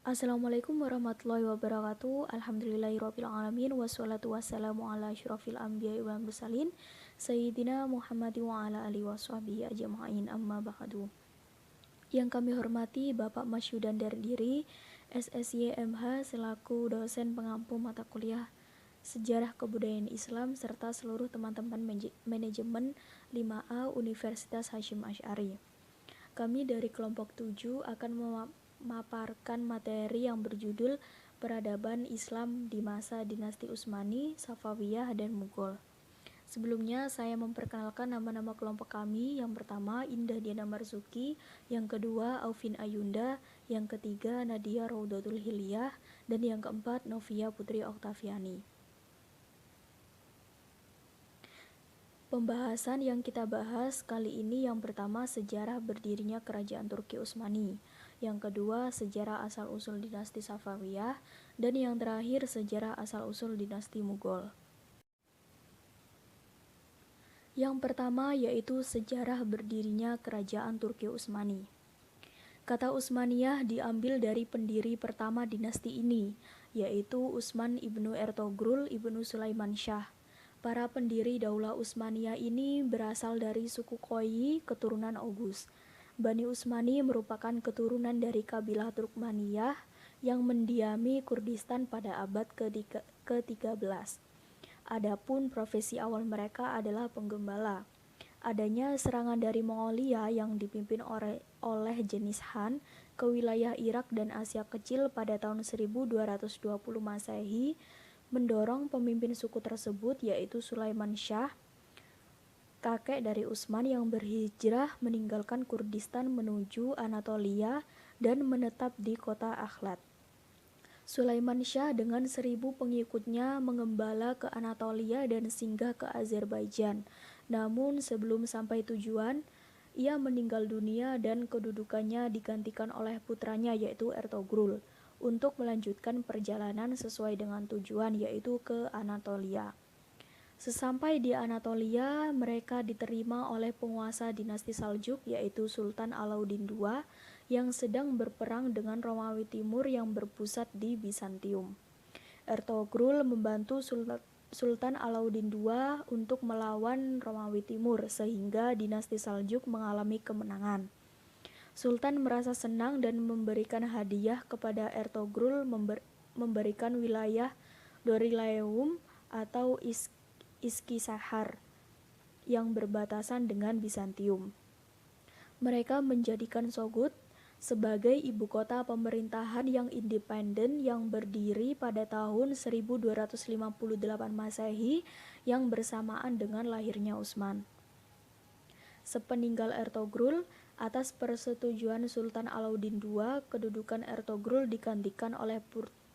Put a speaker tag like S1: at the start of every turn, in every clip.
S1: Assalamualaikum warahmatullahi wabarakatuh. Alhamdulillahirrabbilalamin. Wassalatu wassalamu ala asyrafil anbiya'i wal mursalin Sayyidina Muhammadin wa ala alihi washabihi ajma'in, amma ba'du. Yang kami hormati Bapak Masyudan Dardiri, SSY MH, selaku dosen pengampu mata kuliah Sejarah Kebudayaan Islam, serta seluruh teman-teman manajemen 5A Universitas Hasyim Asy'ari. Kami dari kelompok 7 akan memaparkan materi yang berjudul Peradaban Islam di Masa Dinasti Utsmani, Safawiyah, dan Mughal. Sebelumnya saya memperkenalkan nama-nama kelompok kami. Yang pertama Indah Diana Marzuki, yang kedua Aufin Ayunda, yang ketiga Nadia Raudatul Hilyah, dan yang keempat Novia Putri Oktaviani. Pembahasan yang kita bahas kali ini, yang pertama sejarah berdirinya Kerajaan Turki Utsmani, yang kedua sejarah asal-usul dinasti Safawiyah, dan yang terakhir sejarah asal-usul dinasti Mughal. Yang pertama yaitu sejarah berdirinya Kerajaan Turki Utsmani. Kata Utsmaniyah diambil dari pendiri pertama dinasti ini, yaitu Utsman ibnu Ertogrul ibnu Sulaiman Shah. Para pendiri Daulah Utsmaniyah ini berasal dari suku Koyi, keturunan Oghuz. Bani Utsmani merupakan keturunan dari kabilah Turkmaniyah yang mendiami Kurdistan pada abad ke-13. Adapun profesi awal mereka adalah penggembala. Adanya serangan dari Mongolia yang dipimpin oleh Genghis Khan ke wilayah Irak dan Asia Kecil pada tahun 1220 Masehi mendorong pemimpin suku tersebut, yaitu Sulaiman Shah, kakek dari Utsman, yang berhijrah meninggalkan Kurdistan menuju Anatolia dan menetap di kota Akhlad. Sulaiman Shah dengan 1000 pengikutnya mengembala ke Anatolia dan singgah ke Azerbaijan. Namun sebelum sampai tujuan, ia meninggal dunia dan kedudukannya digantikan oleh putranya, yaitu Ertogrul, untuk melanjutkan perjalanan sesuai dengan tujuan, yaitu ke Anatolia. Sesampai di Anatolia, mereka diterima oleh penguasa dinasti Saljuk, yaitu Sultan Alauddin II, yang sedang berperang dengan Romawi Timur yang berpusat di Bizantium. Ertogrul membantu Sultan Alauddin II untuk melawan Romawi Timur, sehingga dinasti Saljuk mengalami kemenangan. Sultan merasa senang dan memberikan hadiah kepada Ertogrul, memberikan wilayah Dorilaeum atau Iskisahar yang berbatasan dengan Bizantium. Mereka menjadikan Sogut sebagai ibu kota pemerintahan yang independen yang berdiri pada tahun 1258 Masehi yang bersamaan dengan lahirnya Utsman. Sepeninggal Ertogrul, atas persetujuan Sultan Alauddin II, kedudukan Ertogrul digantikan oleh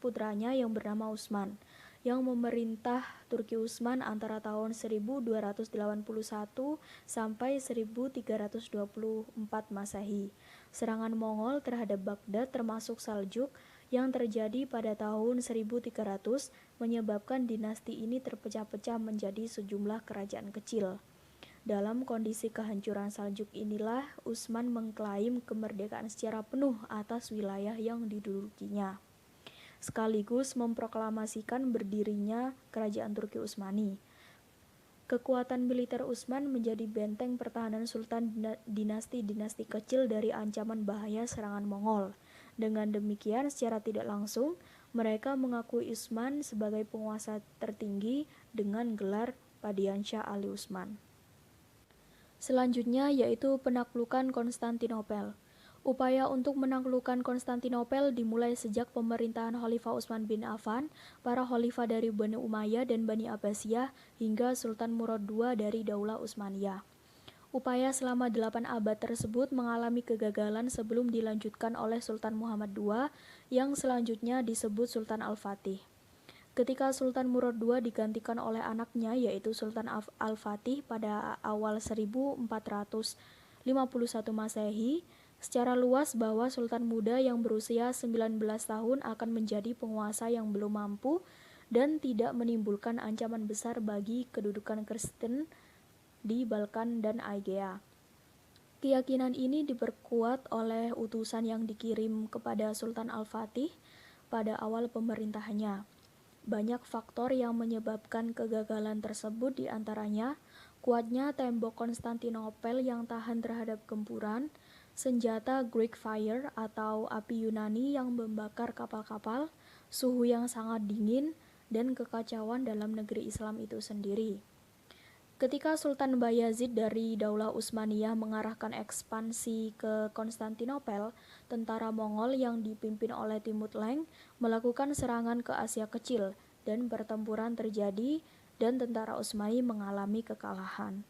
S1: putranya yang bernama Utsman, yang memerintah Turki Utsman antara tahun 1281 sampai 1324 Masehi. Serangan Mongol terhadap Baghdad termasuk Saljuk yang terjadi pada tahun 1300 menyebabkan dinasti ini terpecah-pecah menjadi sejumlah kerajaan kecil. Dalam kondisi kehancuran Saljuk inilah Utsman mengklaim kemerdekaan secara penuh atas wilayah yang didudukinya, sekaligus memproklamasikan berdirinya Kerajaan Turki Utsmani. Kekuatan militer Utsman menjadi benteng pertahanan sultan dinasti-dinasti kecil dari ancaman bahaya serangan Mongol. Dengan demikian, secara tidak langsung, mereka mengakui Utsman sebagai penguasa tertinggi dengan gelar Padiansyah Ali Utsman. Selanjutnya yaitu penaklukan Konstantinopel. Upaya untuk menaklukkan Konstantinopel dimulai sejak pemerintahan Khalifah Utsman bin Affan, para khalifah dari Bani Umayyah dan Bani Abbasiyah, hingga Sultan Murad II dari Daulah Utsmaniyah. Upaya selama 8 abad tersebut mengalami kegagalan sebelum dilanjutkan oleh Sultan Muhammad II yang selanjutnya disebut Sultan Al-Fatih. Ketika Sultan Murad II digantikan oleh anaknya, yaitu Sultan Al-Fatih pada awal 1451 Masehi, secara luas bahwa Sultan muda yang berusia 19 tahun akan menjadi penguasa yang belum mampu dan tidak menimbulkan ancaman besar bagi kedudukan Kristen di Balkan dan Aegea. Keyakinan ini diperkuat oleh utusan yang dikirim kepada Sultan Al-Fatih pada awal pemerintahannya. Banyak faktor yang menyebabkan kegagalan tersebut, diantaranya kuatnya tembok Konstantinopel yang tahan terhadap gempuran, senjata Greek fire atau api Yunani yang membakar kapal-kapal, suhu yang sangat dingin, dan kekacauan dalam negeri Islam itu sendiri. Ketika Sultan Bayazid dari Daulah Utsmaniyah mengarahkan ekspansi ke Konstantinopel, tentara Mongol yang dipimpin oleh Timur Lenk melakukan serangan ke Asia Kecil dan pertempuran terjadi dan tentara Utsmani mengalami kekalahan.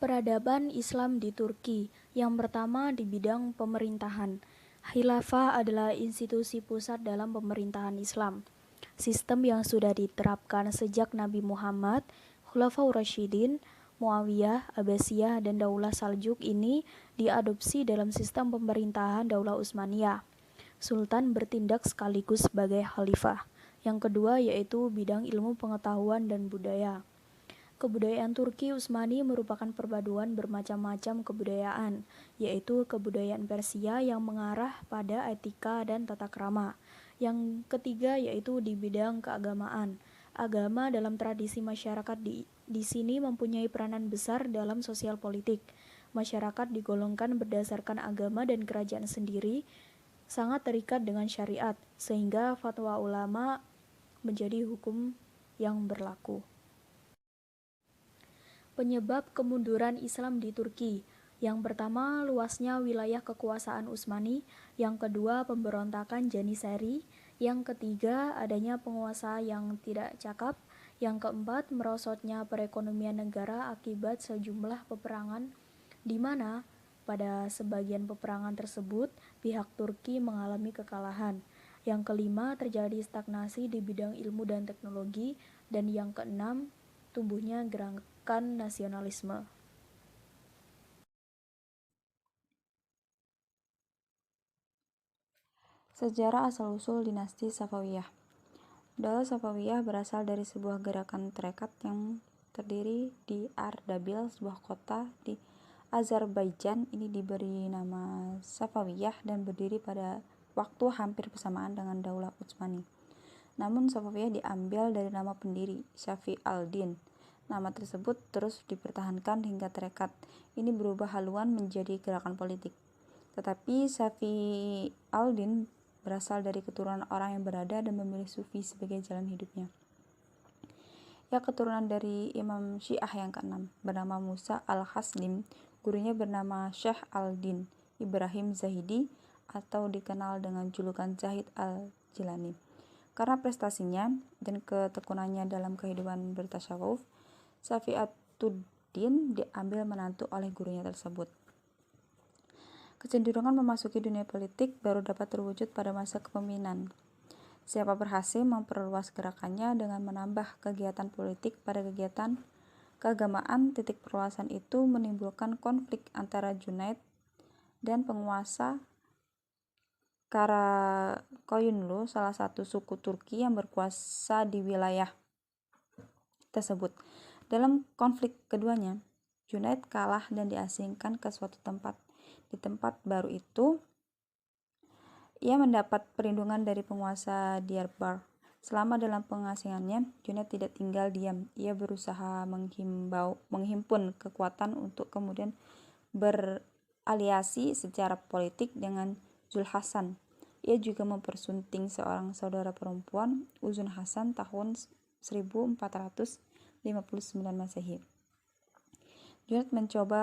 S1: Peradaban Islam di Turki. Yang pertama di bidang pemerintahan. Khilafah adalah institusi pusat dalam pemerintahan Islam. Sistem yang sudah diterapkan sejak Nabi Muhammad, Khulafaur Rasyidin, Muawiyah, Abbasiyah, dan Daulah Saljuk ini diadopsi dalam sistem pemerintahan Daulah Utsmaniyah. Sultan bertindak sekaligus sebagai khalifah. Yang kedua yaitu bidang ilmu pengetahuan dan budaya. Kebudayaan Turki Utsmani merupakan perpaduan bermacam-macam kebudayaan, yaitu kebudayaan Persia yang mengarah pada etika dan tata krama. Yang ketiga yaitu di bidang keagamaan. Agama dalam tradisi masyarakat di sini mempunyai peranan besar dalam sosial politik. Masyarakat digolongkan berdasarkan agama dan kerajaan sendiri sangat terikat dengan syariat, sehingga fatwa ulama menjadi hukum yang berlaku. Penyebab kemunduran Islam di Turki. Yang pertama, luasnya wilayah kekuasaan Utsmani. Yang kedua, pemberontakan Janissary. Yang ketiga, adanya penguasa yang tidak cakap. Yang keempat, merosotnya perekonomian negara akibat sejumlah peperangan, di mana pada sebagian peperangan tersebut pihak Turki mengalami kekalahan. Yang kelima, terjadi stagnasi di bidang ilmu dan teknologi. Dan yang keenam, tumbuhnya gerakan nasionalisme.
S2: Sejarah asal-usul dinasti Safawiyah. Daulah Safawiyah berasal dari sebuah gerakan tarekat yang terdiri di Ardabil, sebuah kota di Azerbaijan. Ini diberi nama Safawiyah dan berdiri pada waktu hampir bersamaan dengan Daulah Utsmani. Namun Safawiyah diambil dari nama pendiri, Safi al-Din. Nama tersebut terus dipertahankan hingga tarekat ini berubah haluan menjadi gerakan politik. Tetapi Safi al-Din berasal dari keturunan orang yang berada dan memilih sufi sebagai jalan hidupnya. Ia keturunan dari Imam Syiah yang keenam, bernama Musa al-Haslim. Gurunya bernama Syekh al-Din Ibrahim Zahidi atau dikenal dengan julukan Zahid al-Jilani. Karena prestasinya dan ketekunannya dalam kehidupan bertasyawuf, Safiatuddin diambil menantu oleh gurunya tersebut. Kecenderungan memasuki dunia politik baru dapat terwujud pada masa kepemimpinan. Siapa berhasil memperluas gerakannya dengan menambah kegiatan politik pada kegiatan keagamaan, titik perluasan itu menimbulkan konflik antara Junaid dan penguasa Karakoyunlu, salah satu suku Turki yang berkuasa di wilayah tersebut. Dalam konflik keduanya, Junaid kalah dan diasingkan ke suatu tempat. Di tempat baru itu, ia mendapat perlindungan dari penguasa Diyarbakir. Selama dalam pengasingannya, Junaid tidak tinggal diam. Ia berusaha menghimpun kekuatan untuk kemudian beraliasi secara politik dengan Zul Hasan. Ia juga mempersunting seorang saudara perempuan, Uzun Hasan, tahun 1459 Masehi. Junaid mencoba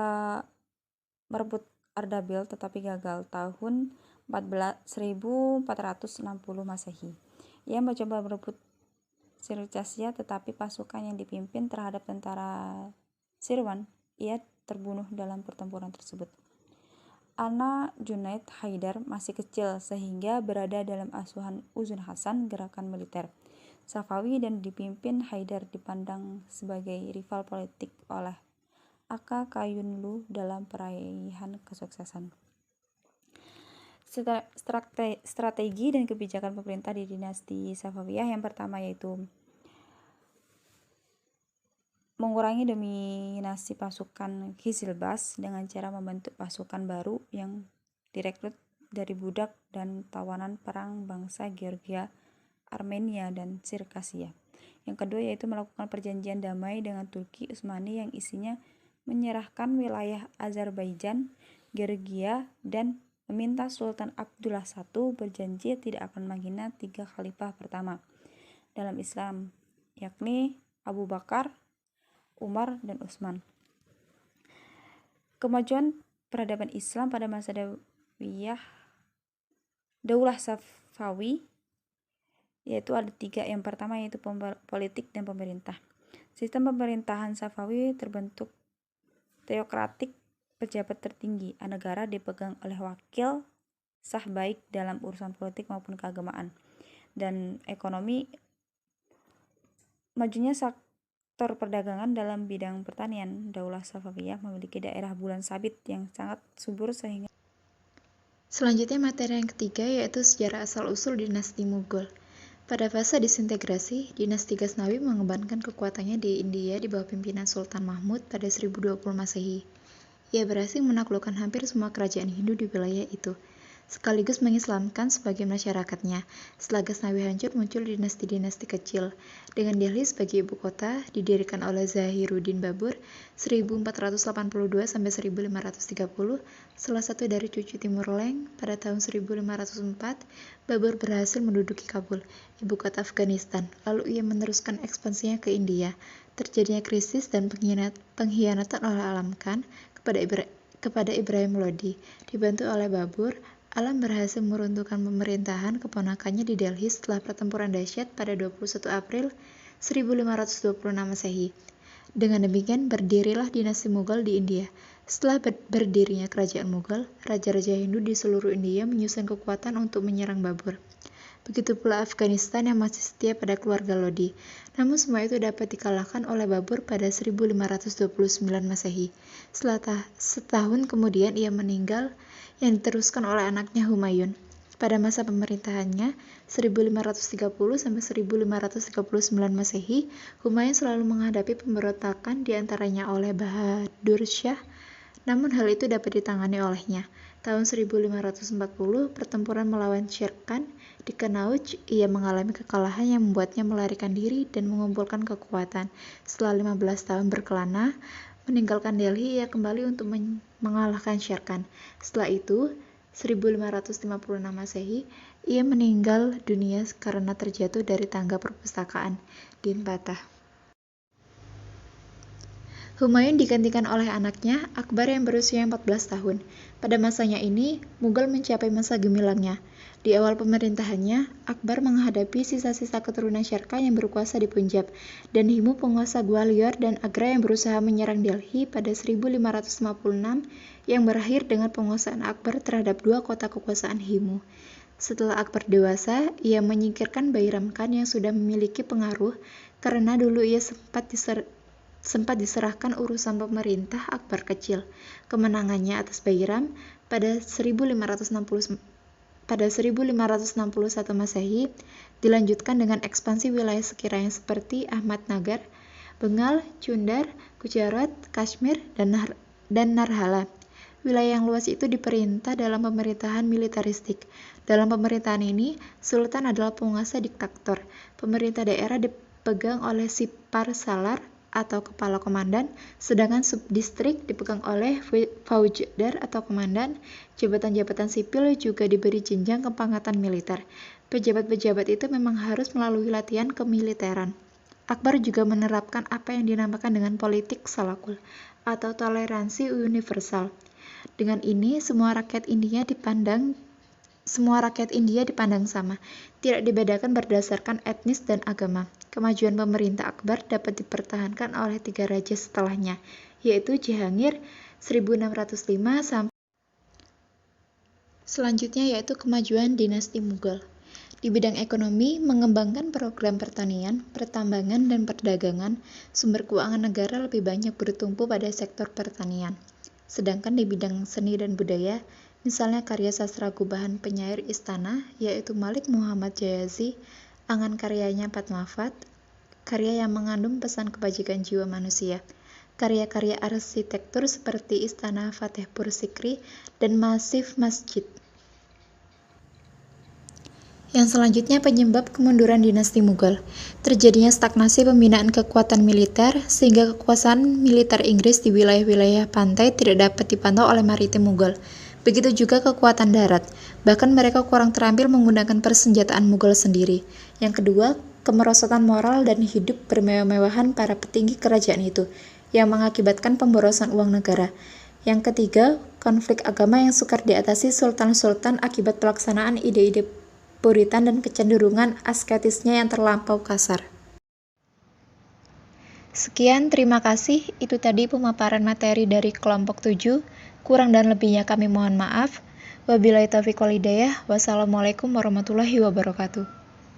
S2: merebut Ardabil tetapi gagal tahun 1460 Masehi. Ia mencoba merebut Circassia tetapi pasukan yang dipimpin terhadap tentara Sirwan, ia terbunuh dalam pertempuran tersebut. Anak Junaid, Haidar, masih kecil sehingga berada dalam asuhan Uzun Hasan, gerakan militer Safawi, dan dipimpin Haidar dipandang sebagai rival politik oleh Aka Kayunlu dalam peraihan kesuksesan. Strategi dan kebijakan pemerintah di dinasti Safawiyah yang pertama yaitu mengurangi dominasi pasukan Kizilbash dengan cara membentuk pasukan baru yang direkrut dari budak dan tawanan perang bangsa Georgia, Armenia, dan Sirkasia. Yang kedua yaitu melakukan perjanjian damai dengan Turki Utsmani yang isinya menyerahkan wilayah Azerbaijan, Georgia, dan meminta Sultan Abdullah I berjanji tidak akan menghina 3 khalifah pertama dalam Islam, yakni Abu Bakar, Umar, dan Utsman. Kemajuan peradaban Islam pada masa Daulah Safawi yaitu ada 3. Yang pertama yaitu politik dan pemerintah. Sistem pemerintahan Safawi terbentuk teokratik, pejabat tertinggi negara dipegang oleh wakil sah baik dalam urusan politik maupun keagamaan. Dan ekonomi, majunya sektor perdagangan dalam bidang pertanian. Daulah Safawiyah memiliki daerah bulan sabit yang sangat subur sehingga.
S3: Selanjutnya materi yang ketiga yaitu sejarah asal-usul dinasti Mughal. Pada fase disintegrasi, dinasti Ghaznawi mengembangkan kekuatannya di India di bawah pimpinan Sultan Mahmud pada 1020 Masehi. Ia berhasil menaklukkan hampir semua kerajaan Hindu di wilayah itu, sekaligus mengislamkan sebagian masyarakatnya. Setelah Ghaznawi hancur, muncul dinasti-dinasti kecil, dengan Delhi sebagai ibu kota, didirikan oleh Zahiruddin Babur 1482-1530, salah satu dari cucu Timur Leng. Pada tahun 1504, Babur berhasil menduduki Kabul, ibu kota Afghanistan, lalu ia meneruskan ekspansinya ke India. Terjadinya krisis dan pengkhianatan oleh Alam Khan kepada Ibrahim Lodi. Dibantu oleh Babur, Alam berhasil meruntuhkan pemerintahan keponakannya di Delhi setelah pertempuran dahsyat pada 21 April 1526 Masehi. Dengan demikian berdirilah dinasti Mughal di India. Setelah berdirinya kerajaan Mughal, raja-raja Hindu di seluruh India menyusun kekuatan untuk menyerang Babur. Begitu pula Afghanistan yang masih setia pada keluarga Lodi. Namun semua itu dapat dikalahkan oleh Babur pada 1529 Masehi. Setahun kemudian ia meninggal, yang diteruskan oleh anaknya Humayun. Pada masa pemerintahannya 1530 sampai 1539 Masehi, Humayun selalu menghadapi pemberontakan diantaranya oleh Bahadur Shah, namun hal itu dapat ditangani olehnya. Tahun 1540, pertempuran melawan Sher Khan di Kanauj, ia mengalami kekalahan yang membuatnya melarikan diri dan mengumpulkan kekuatan. Setelah 15 tahun berkelana, meninggalkan Delhi, ia kembali untuk mengalahkan Sher Khan. Setelah itu, 1556 Masehi, ia meninggal dunia karena terjatuh dari tangga perpustakaan Din Patah. Humayun digantikan oleh anaknya, Akbar yang berusia 14 tahun. Pada masanya ini, Mughal mencapai masa gemilangnya. Di awal pemerintahannya, Akbar menghadapi sisa-sisa keturunan Sher Khan yang berkuasa di Punjab, dan Himu penguasa Gwalior dan Agra yang berusaha menyerang Delhi pada 1556 yang berakhir dengan penguasaan Akbar terhadap 2 kota kekuasaan Himu. Setelah Akbar dewasa, ia menyingkirkan Bairam Khan yang sudah memiliki pengaruh karena dulu ia sempat diserahkan urusan pemerintah Akbar kecil. Kemenangannya atas Bairam pada 1561 Masehi dilanjutkan dengan ekspansi wilayah sekiranya seperti Ahmadnagar, Bengal, Chundar, Gujarat, Kashmir, dan Narhala. Wilayah yang luas itu diperintah dalam pemerintahan militeristik. Dalam pemerintahan ini, Sultan adalah penguasa diktator. Pemerintah daerah dipegang oleh Sipar Salar atau kepala komandan, sedangkan subdistrik dipegang oleh Faujdar atau komandan. Jabatan-jabatan sipil juga diberi jenjang kepangkatan militer. Pejabat-pejabat itu memang harus melalui latihan kemiliteran. Akbar juga menerapkan apa yang dinamakan dengan politik salakul atau toleransi universal. Dengan ini, semua rakyat India dipandang sama, tidak dibedakan berdasarkan etnis dan agama. Kemajuan pemerintah Akbar dapat dipertahankan oleh 3 raja setelahnya, yaitu Jahangir 1605 sampai selanjutnya yaitu kemajuan dinasti Mughal. Di bidang ekonomi, mengembangkan program pertanian, pertambangan, dan perdagangan, sumber keuangan negara lebih banyak bertumpu pada sektor pertanian. Sedangkan di bidang seni dan budaya, misalnya karya sastra gubahan penyair istana, yaitu Malik Muhammad Jayazi, angan karyanya Padmavat, karya yang mengandung pesan kebajikan jiwa manusia. Karya-karya arsitektur seperti Istana Fatehpur Sikri dan Masif Masjid. Yang selanjutnya penyebab kemunduran dinasti Mughal. Terjadinya stagnasi pembinaan kekuatan militer, sehingga kekuasaan militer Inggris di wilayah-wilayah pantai tidak dapat dipantau oleh maritim Mughal. Begitu juga kekuatan darat, bahkan mereka kurang terampil menggunakan persenjataan Mughal sendiri. Yang kedua, kemerosotan moral dan hidup bermewah-mewahan para petinggi kerajaan itu, yang mengakibatkan pemborosan uang negara. Yang ketiga, konflik agama yang sukar diatasi sultan-sultan akibat pelaksanaan ide-ide Puritan dan kecenderungan asketisnya yang terlampau kasar. Sekian, terima kasih. Itu tadi pemaparan materi dari kelompok 7. Kurang dan lebihnya kami mohon maaf. Wabillahi taufiq wal hidayah. Wassalamualaikum warahmatullahi wabarakatuh.